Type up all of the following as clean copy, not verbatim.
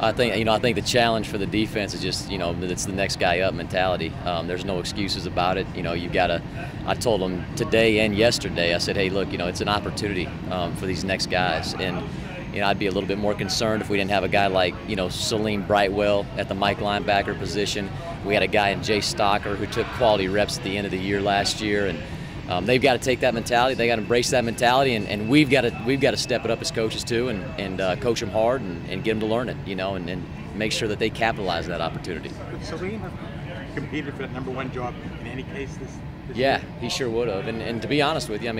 I think the challenge for the defense is just, it's the next guy up mentality. There's no excuses about it. You've got to. I told them today and yesterday. I said, hey, look, it's an opportunity for these next guys, and I'd be a little bit more concerned if we didn't have a guy like Salim Brightwell at the Mike linebacker position. We had a guy in Jay Stocker who took quality reps at the end of the year last year, and they've got to take that mentality. They got to embrace that mentality, and we've got to step it up as coaches too, and coach them hard and get them to learn it, and make sure that they capitalize that opportunity. Would Salim have competed for that #1 job in any case this Yeah, year? he sure would have. And to be honest with you,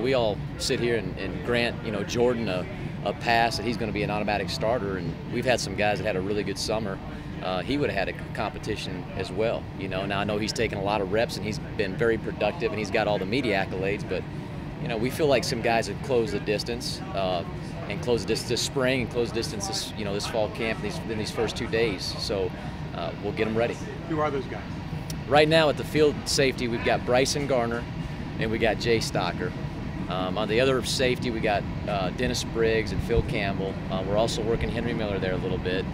we all sit here and grant Jordan a pass that he's going to be an automatic starter, and we've had some guys that had a really good summer. He would have had a competition as well. Now I know he's taken a lot of reps and he's been very productive and he's got all the media accolades, but we feel like some guys have closed the distance and closed the distance this spring and closed distance this fall camp in these first 2 days. So we'll get them ready. Who are those guys? Right now at the field safety, we've got Bryson Garner and we got Jay Stocker. On the other safety, we got Dennis Briggs and Phil Campbell. We're also working Henry Miller there a little bit.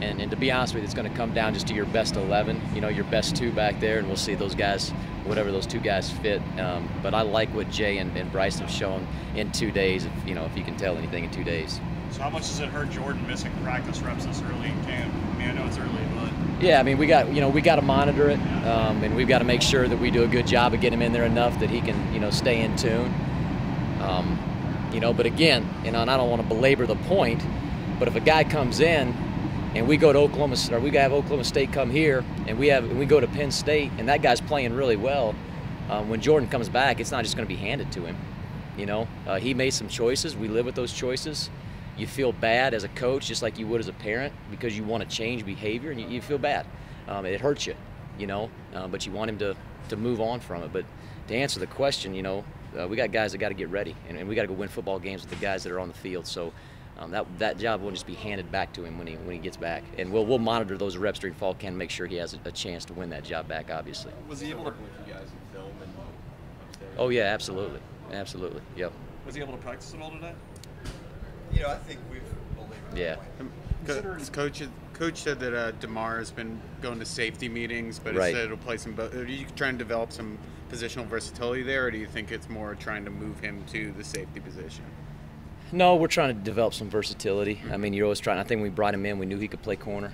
And to be honest with you, it's going to come down just to your best 11, your best 2 back there, and we'll see those guys, whatever those 2 guys fit. But I like what Jay and Bryce have shown in 2 days, if you can tell anything in 2 days. So how much does it hurt Jordan missing practice reps this early in camp? I know it's early, but... Yeah, we got to monitor it, and we've got to make sure that we do a good job of getting him in there enough that he can, stay in tune. But again, and I don't want to belabor the point, but if a guy comes in and we go to Oklahoma, or we have Oklahoma State come here, and we go to Penn State, and that guy's playing really well, when Jordan comes back, it's not just going to be handed to him. He made some choices. We live with those choices. You feel bad as a coach, just like you would as a parent, because you want to change behavior, and you feel bad. It hurts you, but you want him to move on from it. But to answer the question, we got guys that got to get ready, and we got to go win football games with the guys that are on the field. So that job won't just be handed back to him when he gets back, and we'll monitor those reps during fall camp and make sure he has a chance to win that job back. Obviously. Was he able to with you guys in film and upstairs? Oh yeah, absolutely, yep. Was he able to practice at all today? I think we've believed. Yeah. Coach said that DeMar has been going to safety meetings, but Right. he said it'll play some. Are you trying to develop some positional versatility there, or do you think it's more trying to move him to the safety position? No, we're trying to develop some versatility. You're always trying. I think when we brought him in, we knew he could play corner.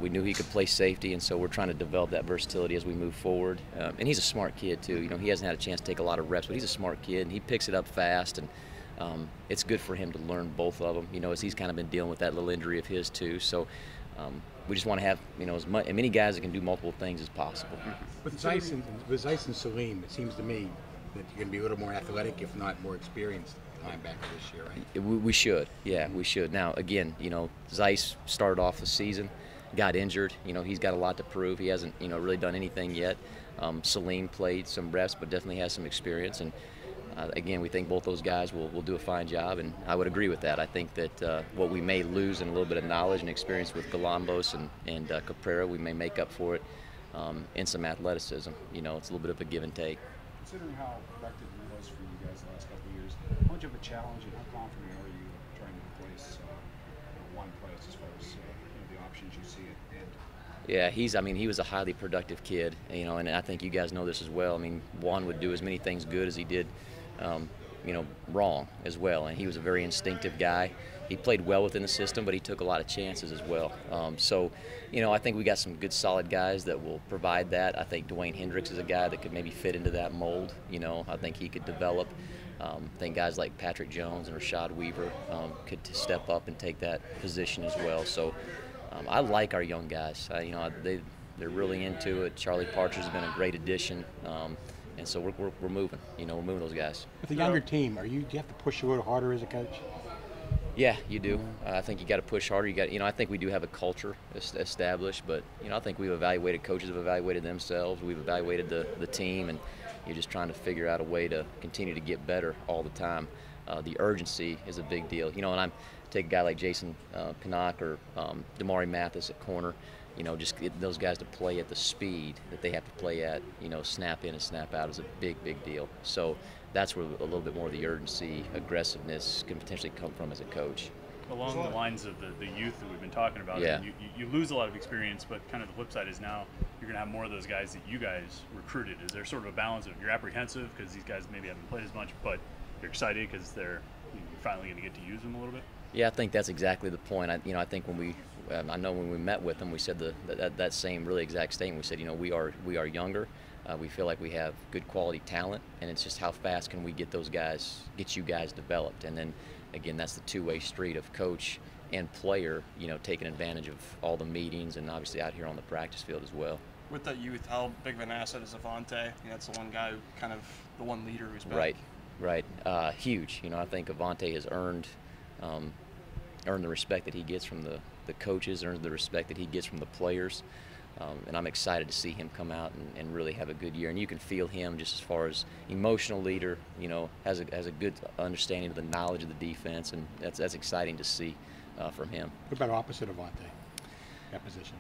We knew he could play safety, and so we're trying to develop that versatility as we move forward. And he's a smart kid too. He hasn't had a chance to take a lot of reps, but he's a smart kid, and he picks it up fast. And it's good for him to learn both of them. As he's kind of been dealing with that little injury of his too. So we just want to have as many guys that can do multiple things as possible. With Zeiss and Salim, it seems to me that you're going to be a little more athletic, if not more experienced linebacker this year, right? We should, yeah, we should. Now, again, Zeiss started off the season, got injured. He's got a lot to prove. He hasn't, really done anything yet. Salim played some reps, but definitely has some experience. And again, we think both those guys will do a fine job, and I would agree with that. I think that what we may lose in a little bit of knowledge and experience with Galambos and Caprera, we may make up for it in some athleticism. It's a little bit of a give and take. Considering how productive it was for you guys the last couple of years, how much of a challenge and how confident are you trying to replace one place as far as the options you see at end? Yeah, he was a highly productive kid, and I think you guys know this as well. Juan would do as many things good as he did, wrong as well, and he was a very instinctive guy. He played well within the system, but he took a lot of chances as well. So, I think we got some good, solid guys that will provide that. I think Dwayne Hendricks is a guy that could maybe fit into that mold. I think he could develop. I think guys like Patrick Jones and Rashad Weaver could step up and take that position as well. So, I like our young guys. They're really into it. Charlie Parcher's been a great addition. And so we're moving. We're moving those guys. With a younger team, do you have to push a little harder as a coach? Yeah, you do. I think you got to push harder. I think we do have a culture established, but I think we've evaluated. Coaches have evaluated themselves. We've evaluated the team, and you're just trying to figure out a way to continue to get better all the time. The urgency is a big deal. And I take a guy like Jason Canuck or Damari Mathis at corner. Just get those guys to play at the speed that they have to play at. Snap in and snap out is a big, big deal. So that's where a little bit more of the urgency, aggressiveness can potentially come from as a coach. Along the lines of the youth that we've been talking about, Yeah. I mean, you lose a lot of experience, but kind of the flip side is now you're going to have more of those guys that you guys recruited. Is there sort of a balance of you're apprehensive because these guys maybe haven't played as much, but you're excited because you're finally going to get to use them a little bit? Yeah, I think that's exactly the point. I think when I know when we met with them, we said that same really exact statement. We said, we are younger. We feel like we have good quality talent, and it's just how fast can we get you guys developed. And then again, that's the two-way street of coach and player, taking advantage of all the meetings and obviously out here on the practice field as well. With that youth, how big of an asset is Avante? That's the one guy who kind of the one leader who's back. Right. Huge. I think Avante has earned the respect that he gets from the coaches, earned the respect that he gets from the players. And I'm excited to see him come out and really have a good year. And you can feel him just as far as emotional leader, has a good understanding of the knowledge of the defense, and that's exciting to see from him. What about opposite of Avante, that position?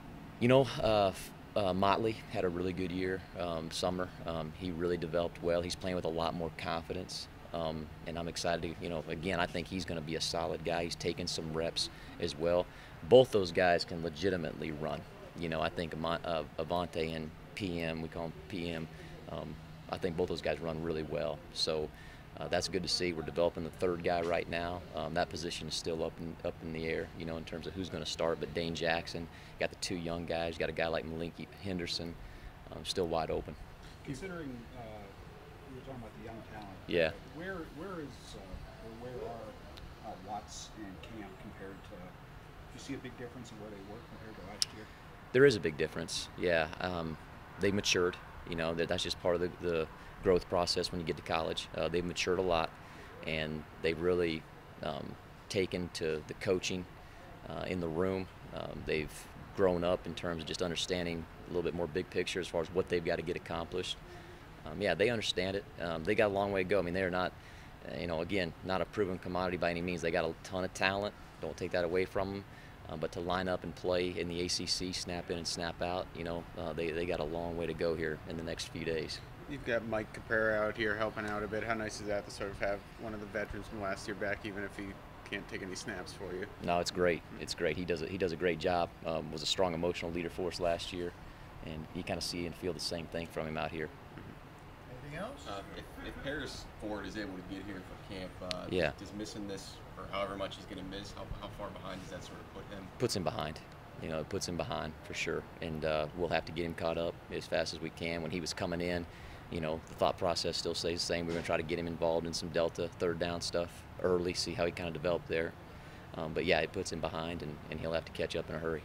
Motley had a really good year, summer. He really developed well. He's playing with a lot more confidence. And I'm excited to, again, I think he's going to be a solid guy. He's taken some reps as well. Both those guys can legitimately run. I think Avante and PM, we call him PM, I think both those guys run really well. So that's good to see. We're developing the third guy right now. That position is still up in the air, in terms of who's going to start. But Dane Jackson, got the two young guys, got a guy like Malinky Henderson, still wide open. Considering we were talking about the young talent. Yeah. Where are Watts and Camp compared to? Do you see a big difference in where they were compared to last year? There is a big difference, yeah. They matured, that's just part of the growth process when you get to college. They've matured a lot, and they've really taken to the coaching in the room. They've grown up in terms of just understanding a little bit more big picture as far as what they've got to get accomplished. Yeah, they understand it. They got a long way to go. I mean, they're not, again, not a proven commodity by any means. They got a ton of talent. Don't take that away from them. But to line up and play in the ACC, snap in and snap out, they got a long way to go here in the next few days. You've got Mike Capera out here helping out a bit. How nice is that to sort of have one of the veterans from last year back, even if he can't take any snaps for you? No, it's great. It's great. He does a great job. Was a strong emotional leader for us last year, and you kind of see and feel the same thing from him out here. Anything else? If Paris Ford is able to get here for camp, yeah. does missing this, or however much he's going to miss, how far behind does that sort of put him? Puts him behind. It puts him behind for sure. And we'll have to get him caught up as fast as we can. When he was coming in, the thought process still stays the same. We're going to try to get him involved in some Delta third down stuff early, see how he kind of developed there. But yeah, it puts him behind, and he'll have to catch up in a hurry.